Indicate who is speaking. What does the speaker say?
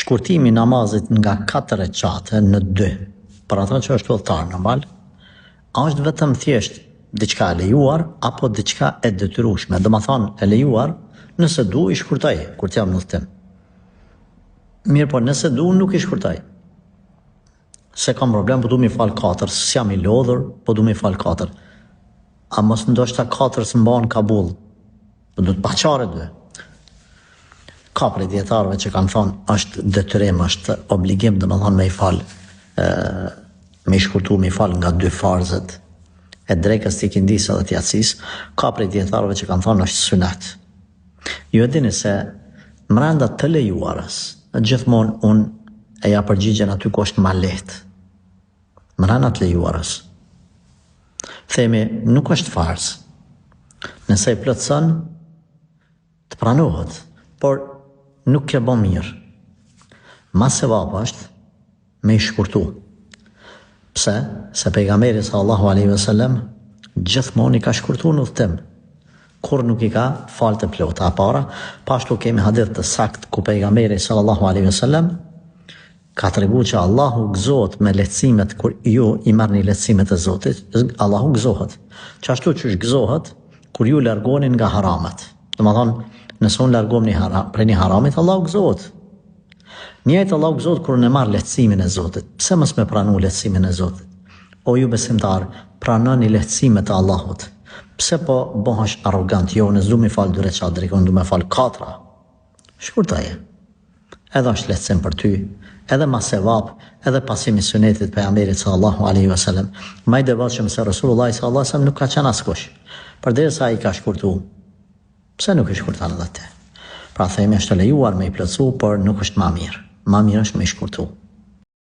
Speaker 1: shkurtimi i namazit nga 4 rekate në 2, për ata që është udhëtar normal, a është vetëm thjesht diçka e lejuar apo diçka e detyrueshme? Do të thonë e lejuar, nëse du i shkurtoj kur të jam në udhëtim. Mirë, po nëse du nuk i shkurtoj. Se kam problem, po du mi fal 4, s'jam i lodhur, po du mi fal 4. A mos ndoshta 4 s'mban kabull, po du të paqare 2. Ka prej dietarëve që kanë thonë është detyrim, është obligim, do të thonë me i fal, me i shkurtu, me i fal nga 2 farzet e drekës, të ikindisë dhe të yatsis. Ka prej dietarëve që kanë thonë është sunet. Ju e dini se mrenda të lejuarës, gjithmonë unë e ja përgjigjen aty ku është ma lehtë. Mrenda të lejuarës. Themi, nuk është farz. Nëse i plotson, të pranohet, por nuk ke bën mirë. Ma sevap është me i shkurtu. Pse? Se pejgamberi sallallahu alaihi wasallam gjithmonë i ka shkurtuar në udhëtim. Kur nuk i ka falë të plota. Para, pashtu kemi hadith të sakt ku pejgamberi sallallahu alaihi wasallam ka treguar që Allahu gëzohet me lehtësimet kur ju i marrni lehtësimet e Zotit. Allahu gëzohet. Qashtu që gëzohet kur ju largoni nga haramat. Domethënë, nëse unë largom prej një haramit, Allahu gëzohet. Njëjtë Allahu gëzohet kur ne marr lehtësimin e Zotit. Pse mos me pranu lehtësimin e Zotit? O ju besimtar, pranoni lehtësimet e Allahut. Pse po bëhesh arrogant? Jo, nëse du mi fal 2 recat, drejkon du me fal 4. Shkurtoje. Edhe është lehtësim për ty, edhe ma sevap, edhe pasimi sunetit pejgamberit sallallahu alaihi wasallam. Ma i devotshëm se Rasulullah sallallahu alaihi wasallam nuk ka qenë askush. Përderisa ai ka shkurtu. Pse nuk i shkurton edhe te? Pra themi është lejuar me i plotsu, por nuk është ma mirë. Ma mirë është me i shkurtu.